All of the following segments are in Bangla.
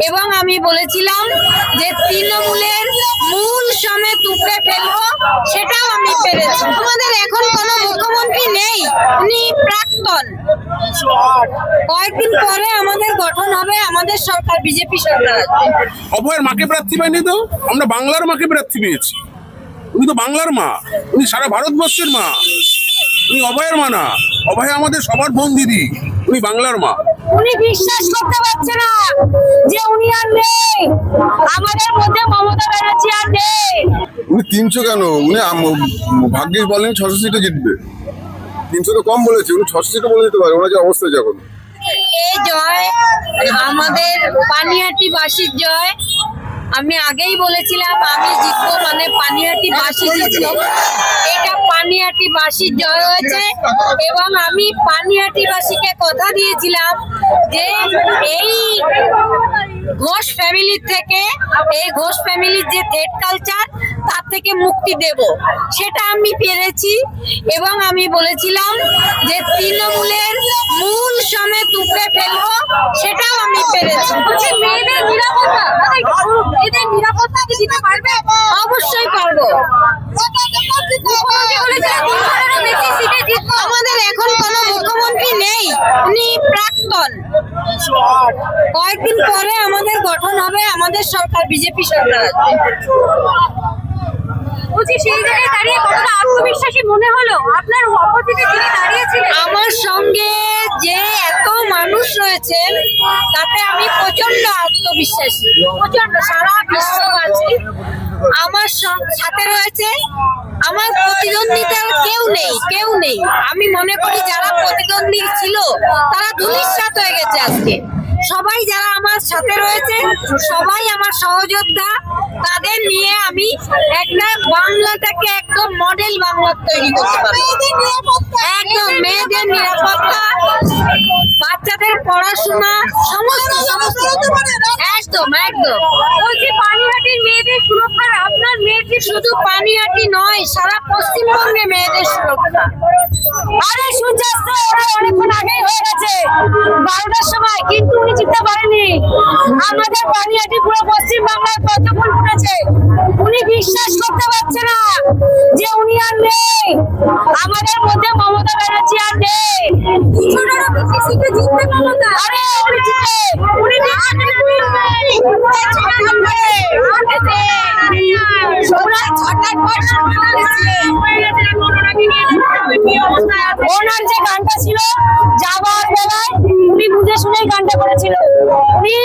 এবং আমি বলেছিলাম যে তৃণমূলের মূল সমেত উপড়ে ফেলবো, সেটাও আমি পেরেছি। আমাদের এখন কোনো মুখ্যমন্ত্রী নেই, উনি প্রাক্তন। কয়েকদিন পরে আমাদের গঠন হবে, আমাদের সরকার বিজেপি সরকার। অভয়ের মাকে প্রার্থী পাইনি তো, আমরা বাংলার মাকে প্রার্থী পেয়েছি। উনি তো বাংলার মা, উনি সারা ভারতবর্ষের মা। উনি অভয়ের মা না, অভয় আমাদের সবার বোন দিদি, উনি বাংলার মা। উনি বিশ্বাস করতে পারছে না যে উনি আর নেই, আমাদের মধ্যে মমতা ব্যানার্জি আর নেই। উনি 300 কেন, উনি ভাগ্যিস বলেন 600 সিটে জিতবে। 300 তো কম বলেছে, উনি 600 সিটে বলে দিতে পারে ওনার যে অবস্থায় যখন। এই জয় আমাদের পানিহাটি বাসীর জয়। আমি আগেই বলেছিলাম আমি জিতবো, মানে পানিহাটি বাসী জিতবো। এটা পানিহাটি বাসীর জয় হয়েছে এবং আমি পানিহাটি বাসীকে কথা দিয়েছিলাম যে এই ঘোষ ফ্যামিলির থেকে, এই ঘোষ ফ্যামিলির যে থ্রেড কালচার, তার থেকে মুক্তি দেব, সেটা আমি পেরেছি। এবং আমি বলেছিলাম যে তৃণমূলের মূল সমেত উপড়ে ফেলবো, সেটাও আমি পেরেছি। মেয়েদের নিরাপত্তা, এদের নিরাপত্তা কি দিতে পারবে? অবশ্যই পারবো। আমাদের এখন কোনো মুখ্যমন্ত্রী নেই, উনি প্রাক্তন। কয়েকদিন পরে আমাদের গঠন হবে, আমাদের সরকার বিজেপি সরকার। সেই জায়গায় দাঁড়িয়ে কতটা আত্মবিশ্বাসী মনে হলো আপনার অপোজিটে যিনি দাঁড়িয়েছিলেন? আমার সঙ্গে যে এত মানুষ রয়েছেন তাতে আমি প্রচন্ড আত্মবিশ্বাসী, প্রচন্ড। সারা বিশ্ববাসী আমার সাথে রয়েছে। আমার প্রতিদ্বন্দ্বিতার কেউ নেই। আমি মনে করি যারা প্রতিদ্বন্দ্বী ছিল তারা ধূলিসাৎ হয়ে গেছে আজকে। সবাই যারা আমার সাথে রয়েছে, সবাই আমার সহযোদ্ধা। তাদের নিয়ে আমি একটা বাংলাটাকে একদম মডেল বাংলা তৈরি করতে পারবো। একদম মেয়েদের নিরাপত্তা, বাচ্চাদের পড়াশোনা, সমস্ত একদম। বলছি পানিহাটির মেয়েদের সুরক্ষা, আপনার মেয়েটি শুধু পানিহাটি নয়, সারা পশ্চিমবঙ্গে মেয়েদের সুরক্ষা। আরে সূর্যাস্ত অনেকক্ষণ আগেই হয়ে গেছে, 12টার সময়, কিন্তু উনি জিততে পারেনি। আমাদের পানিহাটি পুরো পশ্চিম বাংলায় কত ফুল ফুটেছে। উনি বিশ্বাস করতে পারছে না যে উনি আর নেই, আমাদের মধ্যে মমতা ব্যানার্জি আর নেই। আরে উনি জিতবে, উনি ওনার যে গানটা ছিল যাবার বেলায়, উনি বুঝে শুনেই গানটা করেছিল। উনি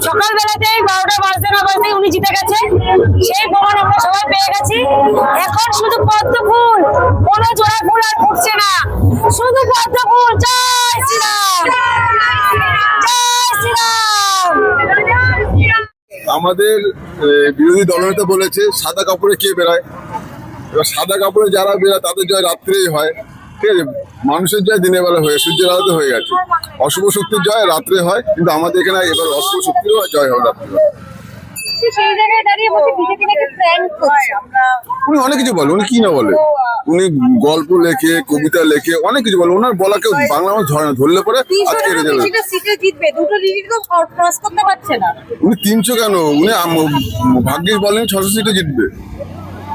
সকালবেলাতেই 12টা বাজতে না বাজতে উনি জিতে গেছে, সেই প্রমাণ আমরা সবাই পেয়ে গেছি। এখন শুধু পদ্ম ফুল, কোনো জোড়া ফুল আর ফুটছে না, শুধু পদ্ম ফুল। জয় শ্রীরাম, জয় শ্রীরাম। আমাদের বিরোধী দলনেতা বলেছে সাদা কাপড়ে কে বেড়ায়। এবার সাদা কাপড়ে যারা বেড়ায় তাদের জয় রাত্রেই হয়, ঠিক আছে। মানুষের জয় দিনের বেলা হয়ে, সূর্যের আলোতে হয়ে গেছে। অশুভ শক্তির জয় রাত্রে হয়, কিন্তু আমাদের এখানে এবার অশুভ শক্তিরও জয় হবে রাত্রে। সেই জায়গায় দাঁড়িয়ে বলছে বিজেপি নাকি প্র্যাঙ্ক করছে। উনি অনেক কিছু বলে, উনি কি না বলে। উনি গল্প লেখে, কবিতা লেখে, অনেক কিছু বলে। ওনার বলা কেউ বাংলা মানুষ ধরে না, ধরলে পরে আজকে সিটে জিতবে, দুটো লিড তো ক্রস করতে পারছে না। উনি 300 কেন, উনি ভাগ্যিস বলেন 600 সিটে জিতবে।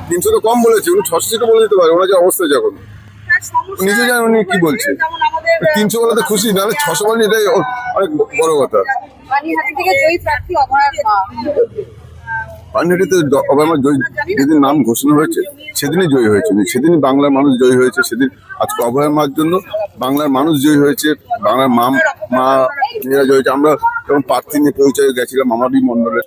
300 তো কম বলেছে, উনি 600 সিটে বলে দিতে পারে ওনার যে অবস্থায় যখন। নিজে জানেন উনি কি বলছে। 300 বলাতে খুশি, নাহলে 600 বলেন, এটাই অনেক বড় কথা। পানিহাটি থেকে জয়ী প্রার্থী অভয়ের মা। পানিহাটিতে অভয় মা যেদিন নাম ঘোষণা হয়েছে সেদিনই জয়ী হয়েছে, সেদিনই বাংলার মানুষ জয়ী হয়েছে। সেদিন আজকে অভয় মার জন্য বাংলার মানুষ জয়ী হয়েছে, বাংলার মা মেয়েরা জয়ী হয়েছে। আমরা যখন প্রার্থী নিয়ে পরিচয় গেছিলাম আমারই মন্ডলের,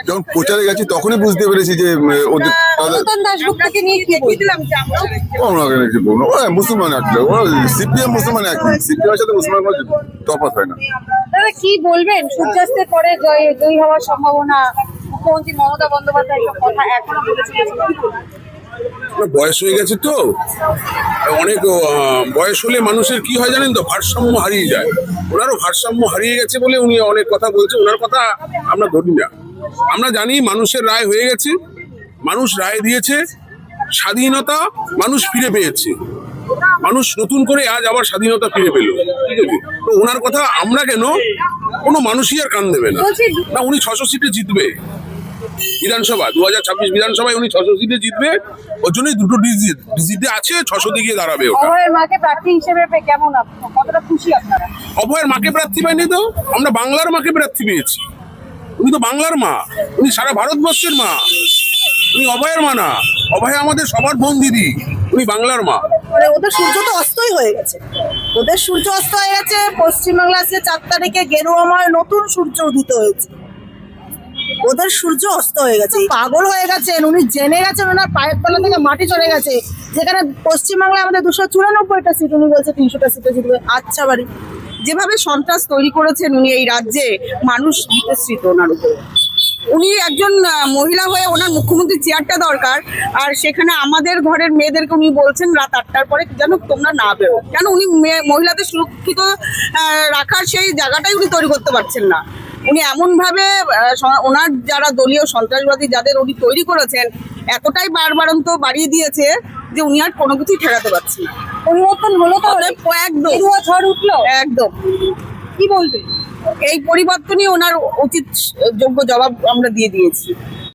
যখন প্রচারে গেছি তখনই বুঝতে পেরেছি যে ওদের মুসলমান একটা, সিপিএম মুসলমান একই, সিপিএমের সাথে মুসলমান তফাৎ হয় না। কি বলবেন সূর্যাস্তের পরে জয়ী হওয়ার সম্ভাবনা? মুখ্যমন্ত্রী মমতা বন্দ্যোপাধ্যায় কথা এখনো বলেছিলেন। বয়স হয়ে গেছে তো, অনেক বয়স হলে মানুষের কি হয় জানেন তো, ভারসাম্য হারিয়ে যায়। ওনারও ভারসাম্য হারিয়ে গেছে বলে উনি অনেক কথা বলছে। ওনার কথা আমরা ধরি না। আমরা জানি মানুষের রায় হয়ে গেছে, মানুষ রায় দিয়েছে, স্বাধীনতা মানুষ ফিরে পেয়েছে। মানুষ নতুন করে আজ আবার স্বাধীনতা ফিরে পেল, ঠিক আছে? তো ওনার কথা আমরা কেন, কোনো মানুষই আর কান দেবে না। না, উনি 600 সিটে জিতবে বিধানসভা, 2026 বিধানসভায় উনি 600 সিটে জিতবে। ওর জন্যই দুটো ডিজিটে আছে, 600 গিয়ে দাঁড়াবে ওটা। অভয়ের মাকে প্রার্থী হিসেবে পেয়ে কেমন কতটা খুশি আপনারা? অভয়ের মাকে প্রার্থী পাইনি তো, আমরা বাংলার মাকে প্রার্থী পেয়েছি। উনি তো বাংলার মা, উনি সারা ভারতবর্ষের মা। উনি অভয়ের মা না, অভয় আমাদের সবার বোন দিদি, উনি বাংলার মা। মানে ওদের সূর্য তো অস্তই হয়ে গেছে, ওদের সূর্য অস্ত হয়ে গেছে। পশ্চিমবাংলা আজকে 4 তারিখে গেরুয়াময় নতুন সূর্য উদিত হয়েছে, ওদের সূর্য অস্ত হয়ে গেছে। পাগল হয়ে গেছেন উনি, জেনে গেছেন ওনার পায়ের তলা থেকে মাটি চলে গেছে। যেখানে পশ্চিমবাংলায় আমাদের 294টা সিট, উনি বলছে 300টা সিটে জিতবে। আচ্ছা বাড়ি, যেভাবে সন্ত্রাস তৈরি করেছেন উনি এই রাজ্যে, মানুষ বিতশ্রিত ওনার উপরে। উনি একজন মহিলা হয়ে ওনার মুখ্যমন্ত্রী চেয়ারটা দরকার, আর সেখানে আমাদের ঘরের মেয়েদেরকে উনি বলছেন রাত 8টার পরে যেন তোমরা না বেরো। কেন উনি মহিলাদের সুরক্ষিত রাখার সেই জায়গাটাই উনি তৈরি করতে পারছেন না। উনি এমনভাবে ওনার যারা দলীয় সন্ত্রাসবাদী যাদের উনি তৈরি করেছেন, এতটাই বাড়বাড়ন্ত বাড়িয়ে দিয়েছে যে উনি আর কোনো কিছুই ঠেকাতে পারছেন না। পরিবর্তন হলো তো, একদম গেরুয়া ঝড় উঠলো, একদম কি বলবে? এই পরিবর্তনই ওনার উচিত যোগ্য জবাব আমরা দিয়ে দিয়েছি।